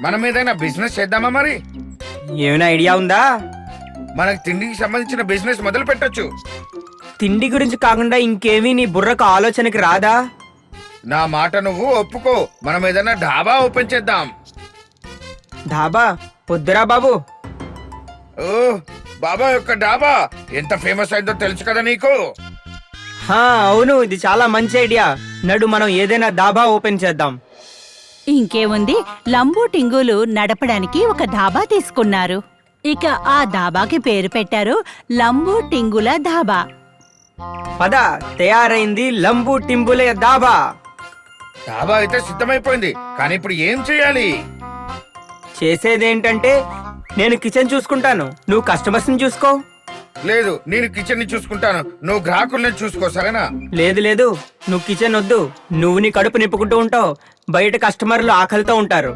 మనం ఏదైనా బిజినెస్ చేద్దామా మరి? ఏమైనా ఐడియా ఉందా? మనకు తిండికి సంబంధించిన బిజినెస్ మొదలు పెట్టొచ్చు. తిండి గురించి కాకుండా ఇంకేమీ నీ బుర్రకు ఆలోచనకి రాదా? నా మాట నువ్వు ఒప్పుకో, మనం ఏదైనా ఢాబా ఓపెన్ చేద్దాం. ధాబా పొద్దురా బాబు. ఓ బాబా యొక్క ఢాబా ఎంత ఫేమస్ అయిందో తెలుసు కదా నీకు. అవును, ఇది చాలా మంచి ఐడియా. నడు మనం ఏదైనా ధాబా ఓపెన్ చేద్దాం. ఇంకేముంది, లంబూ టింగులు నడపడానికి ఒక ధాబా తీసుకున్నారు. ఇక ఆ ధాబాకి పేరు పెట్టారు లంబూ టింగుల ధాబా. పద, తయారైంది లంబూ టింబులే ధాబా. ఢాబా అయితే సిద్ధమైపోయింది, కానీ ఇప్పుడు ఏం చేయాలి? చేసేదేంటంటే నేను కిచెన్ చూసుకుంటాను, నువ్వు కస్టమర్స్ ని చూసుకో. లేదు, నేను కిచెన్ ని చూసుకుంటాను, నువ్వు గ్రాహకుల్ని చూసుకో, సరేనా? లేదు లేదు, నువ్వు కిచెన్ వద్దు. నువ్వు నీ కడుపు నింపుకుంటూ ఉంటావు, బయట కస్టమర్లు ఆకలితో ఉంటారు.